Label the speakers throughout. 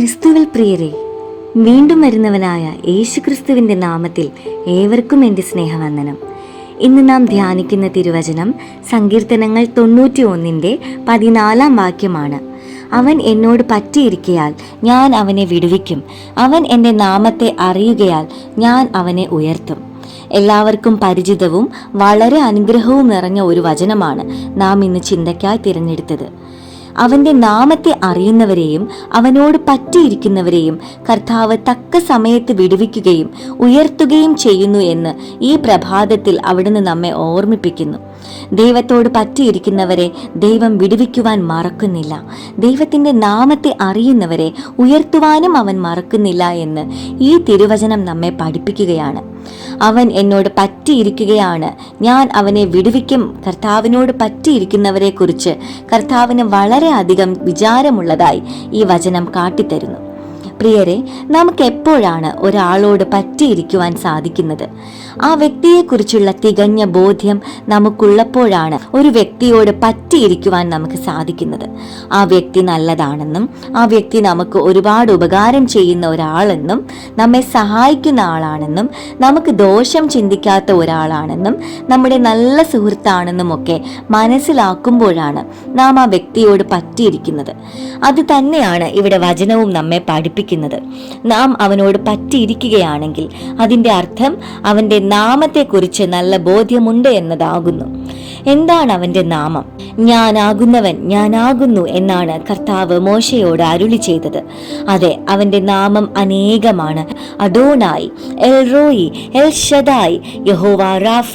Speaker 1: ക്രിസ്തുവിൽ പ്രിയരെ, വീണ്ടും വരുന്നവനായ യേശുക്രിസ്തുവിൻ്റെ നാമത്തിൽ ഏവർക്കും എൻ്റെ സ്നേഹവന്ദനം. ഇന്ന് നാം ധ്യാനിക്കുന്ന തിരുവചനം സങ്കീർത്തനങ്ങൾ 91-14 വാക്യമാണ്. അവൻ എന്നോട് പറ്റിയിരിക്കയാൽ ഞാൻ അവനെ വിടുവിക്കും, അവൻ എൻ്റെ നാമത്തെ അറിയുകയാൽ ഞാൻ അവനെ ഉയർത്തും. എല്ലാവർക്കും പരിചിതവും വളരെ അനുഗ്രഹവും നിറഞ്ഞ ഒരു വചനമാണ് നാം ഇന്ന് ചിന്തയ്ക്കായി തിരഞ്ഞെടുത്തത്. അവൻ്റെ നാമത്തെ അറിയുന്നവരെയും അവനോട് പറ്റിയിരിക്കുന്നവരെയും കർത്താവ് തക്ക സമയത്ത് വിടുവിക്കുകയും ഉയർത്തുകയും ചെയ്യുന്നു എന്ന് ഈ പ്രഭാതത്തിൽ അവിടുന്ന് നമ്മെ ഓർമ്മിപ്പിക്കുന്നു. ദൈവത്തോട് പറ്റിയിരിക്കുന്നവരെ ദൈവം വിടുവിക്കുവാൻ മറക്കുന്നില്ല. ദൈവത്തിൻ്റെ നാമത്തെ അറിയുന്നവരെ ഉയർത്തുവാനും അവൻ മറക്കുന്നില്ല എന്ന് ഈ തിരുവചനം നമ്മെ പഠിപ്പിക്കുകയാണ്. അവൻ എന്നോട് പറ്റിയിരിക്കുകയാണ്, ഞാൻ അവനെ വിടുവിക്കും. കർത്താവിനോട് പറ്റിയിരിക്കുന്നവരെ കുറിച്ച് കർത്താവിന് വളരെയധികം വിചാരമുള്ളതായി ഈ വചനം കാട്ടിത്തരുന്നു. പ്രിയരെ, നമുക്ക് എപ്പോഴാണ് ഒരാളോട് പറ്റിയിരിക്കുവാൻ സാധിക്കുന്നത്? ആ വ്യക്തിയെക്കുറിച്ചുള്ള തികഞ്ഞ ബോധ്യം നമുക്കുള്ളപ്പോഴാണ് ഒരു വ്യക്തിയോട് പറ്റിയിരിക്കുവാൻ നമുക്ക് സാധിക്കുന്നത്. ആ വ്യക്തി നല്ലതാണെന്നും ആ വ്യക്തി നമുക്ക് ഒരുപാട് ഉപകാരം ചെയ്യുന്ന ഒരാളെന്നും നമ്മെ സഹായിക്കുന്ന ആളാണെന്നും നമുക്ക് ദോഷം ചിന്തിക്കാത്ത ഒരാളാണെന്നും നമ്മുടെ നല്ല സുഹൃത്താണെന്നും ഒക്കെ മനസ്സിലാക്കുമ്പോഴാണ് നാം ആ വ്യക്തിയോട് പറ്റിയിരിക്കുന്നത്. അത് തന്നെയാണ് ഇവിടെ വചനവും നമ്മെ പഠിപ്പിക്കുന്നത്. നാം അവനോട് പറ്റിയിരിക്കുകയാണെങ്കിൽ അതിൻ്റെ അർത്ഥം അവൻ്റെ നാമത്തെക്കുറിച്ച് നല്ല ബോധ്യമുണ്ട് എന്നതാകുന്നു. എന്താണ് അവൻ്റെ നാമം? ഞാനാകുന്നവൻ ഞാനാകുന്നു എന്നാണ് കർത്താവ് മോശയോട് അരുളി ചെയ്തത്. അതെ, അവൻ്റെ നാമം അനേകമാണ്. അഡോനായി, എൽ റോയി, എൽ ഷദായ്, യഹോവ റാഫ,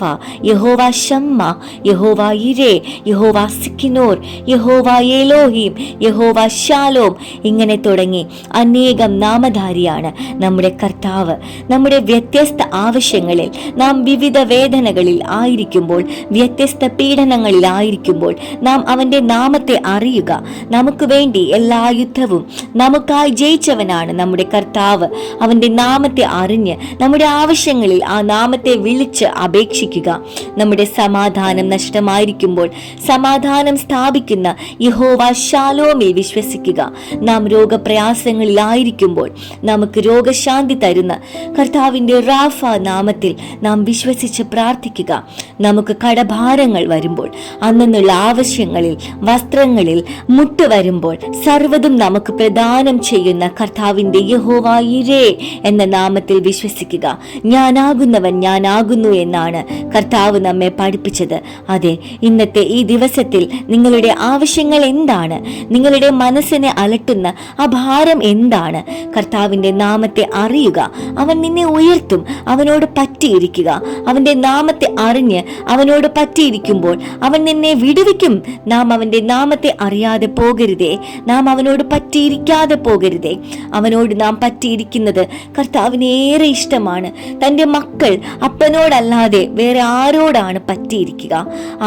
Speaker 1: യഹോവ ഷമ്മ, യഹോവ ഇരേ, യഹോവ സിക്കിനോർ, യഹോവ എലോഹീം, യഹോവ ഷാലോം, ഇങ്ങനെ തുടങ്ങി അനേകം നാമധാരിയാണ് നമ്മുടെ കർത്താവ്. നമ്മുടെ വ്യത്യസ്ത ആവശ്യങ്ങളിൽ നാം വിവിധ വേദനകളിൽ ആയിരിക്കുമ്പോൾ, വ്യത്യസ്ത പീഡനങ്ങളിൽ ആയിരിക്കുമ്പോൾ നാം അവൻ്റെ നാമത്തെ അറിയുക. നമുക്ക് വേണ്ടി എല്ലാ യുദ്ധവും നമുക്കായി ജയിച്ചവനാണ് നമ്മുടെ കർത്താവ്. അവൻ്റെ നാമത്തെ അറിഞ്ഞ് നമ്മുടെ ആവശ്യങ്ങളിൽ ആ നാമത്തെ വിളിച്ച് അപേക്ഷിക്കുക. നമ്മുടെ സമാധാനം നഷ്ടമായിരിക്കുമ്പോൾ സമാധാനം സ്ഥാപിക്കുന്ന യഹോവ ഷാലോമിൽ വിശ്വസിക്കുക. നാം രോഗപ്രയാസങ്ങളിലായിരിക്കുമ്പോൾ നമുക്ക് രോഗശാന്തി തരുന്ന കർത്താവിൻ്റെ റാഫ നാമത്തിൽ നാം വിശ്വസിച്ച് പ്രാർത്ഥിക്കുക. നമുക്ക് കടഭാരങ്ങൾ വരുമ്പോൾ, അന്നുള്ള ആവശ്യങ്ങളിൽ, വസ്ത്രങ്ങളിൽ മുട്ട് വരുമ്പോൾ സർവ്വതും നമുക്ക് പ്രദാനം ചെയ്യുന്ന കർത്താവിൻ്റെ യഹോവ ഇരേ എന്ന നാമത്തിൽ വിശ്വസിക്കുക. ഞാനാകുന്നവൻ ഞാനാകുന്നു എന്നാണ് കർത്താവ് നമ്മെ പഠിപ്പിച്ചത്. അതെ, ഇന്നത്തെ ഈ ദിവസത്തിൽ നിങ്ങളുടെ ആവശ്യങ്ങൾ എന്താണ്? നിങ്ങളുടെ മനസ്സിനെ അലട്ടുന്ന ആ ഭാരം എന്താണ്? കർത്താവിൻ്റെ നാമത്തെ അറിയുക. അവൻ നിന്നെ ഉയർത്തും. അവനോട് പറ്റിയിരിക്കുക. അവൻ്റെ നാമത്തെ അറിഞ്ഞ് അവനോട് പറ്റിയിരിക്കുമ്പോൾ അവൻ നിന്നെ വിടുവിക്കും. നാം അവൻ്റെ നാമത്തെ അറിയാതെ പോകരുതേ. നാം അവനോട് പറ്റിയിരിക്കാതെ പോകരുതേ. അവനോട് നാം പറ്റിയിരിക്കുന്നത് കർത്താവിന് ഏറെ ഇഷ്ടമാണ്. തൻ്റെ മക്കൾ അപ്പനോടല്ലാതെ വേറെ ആരോടാണ് പറ്റിയിരിക്കുക?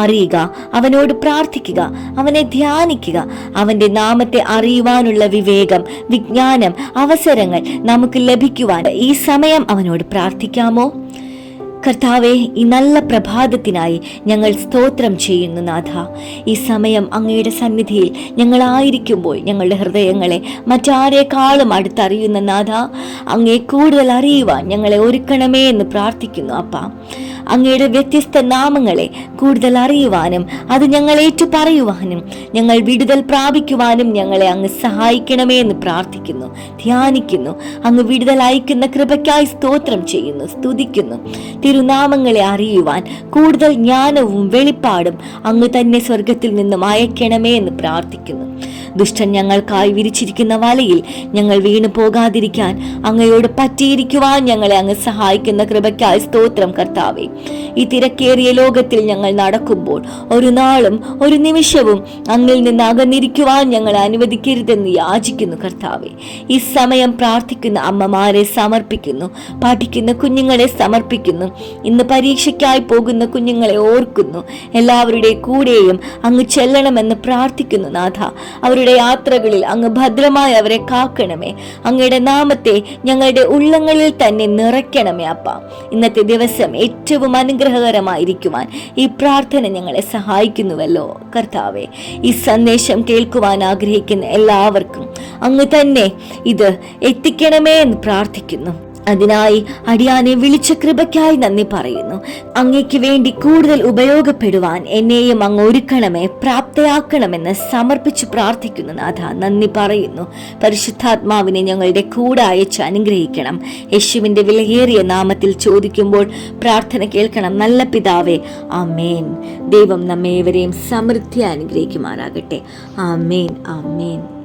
Speaker 1: അറിയുക, അവനോട് പ്രാർത്ഥിക്കുക, അവനെ ധ്യാനിക്കുക. അവൻ്റെ നാമത്തെ അറിയുവാനുള്ള വിവേകം, വിജ്ഞാനം, അവസരങ്ങൾ നമുക്ക് ലഭിക്കുവാൻ ഈ സമയം അവനോട് പ്രാർത്ഥിക്കാമോ? കർത്താവെ, ഈ നല്ല പ്രഭാതത്തിനായി ഞങ്ങൾ സ്തോത്രം ചെയ്യുന്നു നാഥ. ഈ സമയം അങ്ങയുടെ സന്നിധിയിൽ ഞങ്ങളായിരിക്കുമ്പോൾ ഞങ്ങളുടെ ഹൃദയങ്ങളെ മറ്റാരേക്കാളും അടുത്തറിയുന്ന നാഥ, അങ്ങയെ കൂടുതൽ അറിയുവാൻ ഞങ്ങളെ ഒരുക്കണമേ എന്ന് പ്രാർത്ഥിക്കുന്നു അപ്പ. അങ്ങയുടെ വ്യത്യസ്ത നാമങ്ങളെ കൂടുതൽ അറിയുവാനും അത് ഞങ്ങൾ ഏറ്റു പറയുവാനും ഞങ്ങൾ വിടുതൽ പ്രാപിക്കുവാനും ഞങ്ങളെ അങ്ങ് സഹായിക്കണമേ എന്ന് പ്രാർത്ഥിക്കുന്നു, ധ്യാനിക്കുന്നു. അങ്ങ് വിടുതൽ അയക്കുന്ന കൃപയ്ക്കായി സ്തോത്രം ചെയ്യുന്നു, സ്തുതിക്കുന്നു. തിരുനാമങ്ങളെ അറിയുവാൻ കൂടുതൽ ജ്ഞാനവും വെളിപ്പാടും അങ്ങ് തന്നെ സ്വർഗത്തിൽ നിന്നും അയക്കണമേ എന്ന് പ്രാർത്ഥിക്കുന്നു. ദുഷ്ടൻ ഞങ്ങൾക്കായി വിരിച്ചിരിക്കുന്ന വലയിൽ ഞങ്ങൾ വീണു പോകാതിരിക്കാൻ അങ്ങയോട് പറ്റിയിരിക്കുവാൻ ഞങ്ങളെ അങ്ങ് സഹായിക്കുന്ന കൃപയ്ക്കായി സ്തോത്രം കർത്താവേ. ഈ തിരക്കേറിയ ലോകത്തിൽ ഞങ്ങൾ നടക്കുമ്പോൾ ഒരു നാളും ഒരു നിമിഷവും അങ്ങിൽ നിന്ന് അകന്നിരിക്കുവാൻ ഞങ്ങളെ അനുവദിക്കരുതെന്ന് യാചിക്കുന്നു കർത്താവേ. ഈ സമയം പ്രാർത്ഥിക്കുന്ന അമ്മമാരെ സമർപ്പിക്കുന്നു, പഠിക്കുന്ന കുഞ്ഞുങ്ങളെ സമർപ്പിക്കുന്നു, ഇന്ന് പരീക്ഷയ്ക്കായി പോകുന്ന കുഞ്ഞുങ്ങളെ ഓർക്കുന്നു. എല്ലാവരുടെ കൂടെയും അങ്ങ് ചെല്ലണമെന്ന് പ്രാർത്ഥിക്കുന്നു നാഥ. അവരുടെ യാത്രകളിൽ അങ്ങ് ഭദ്രമായി അവരെ കാക്കണമേ. അങ്ങയുടെ നാമത്തെ ഞങ്ങളുടെ ഉള്ളങ്ങളിൽ തന്നെ നിറയ്ക്കണമേ അപ്പ. ഇന്നത്തെ ദിവസം ഏറ്റവും ഏറ്റവും അനുഗ്രഹകരമായിരിക്കുവാൻ ഈ പ്രാർത്ഥന ഞങ്ങളെ സഹായിക്കുന്നുവല്ലോ കർത്താവെ. ഈ സന്ദേശം കേൾക്കുവാൻ ആഗ്രഹിക്കുന്ന എല്ലാവർക്കും അങ്ങ് തന്നെ ഇത് എത്തിക്കണമേ എന്ന് പ്രാർത്ഥിക്കുന്നു. അതിനായി അടിയാനെ വിളിച്ച കൃപയ്ക്കായി നന്ദി പറയുന്നു. അങ്ങയ്ക്ക് വേണ്ടി കൂടുതൽ ഉപയോഗപ്പെടുവാൻ എന്നെയും അങ്ങ് ഒരുക്കണമേ, പ്രാപ്തയാക്കണമെന്ന് സമർപ്പിച്ച് പ്രാർത്ഥിക്കുന്നു നാഥ. നന്ദി പറയുന്നു. പരിശുദ്ധാത്മാവിനെ ഞങ്ങളുടെ കൂടെ അയച്ച് അനുഗ്രഹിക്കണം. യേശുവിന്റെ വിലയേറിയ നാമത്തിൽ ചോദിക്കുമ്പോൾ പ്രാർത്ഥന കേൾക്കണം നല്ല പിതാവേ, ആമേൻ. ദൈവം നമ്മേവരെയും സമൃദ്ധി അനുഗ്രഹിക്കുമാറാകട്ടെ. ആമേൻ, ആമേൻ.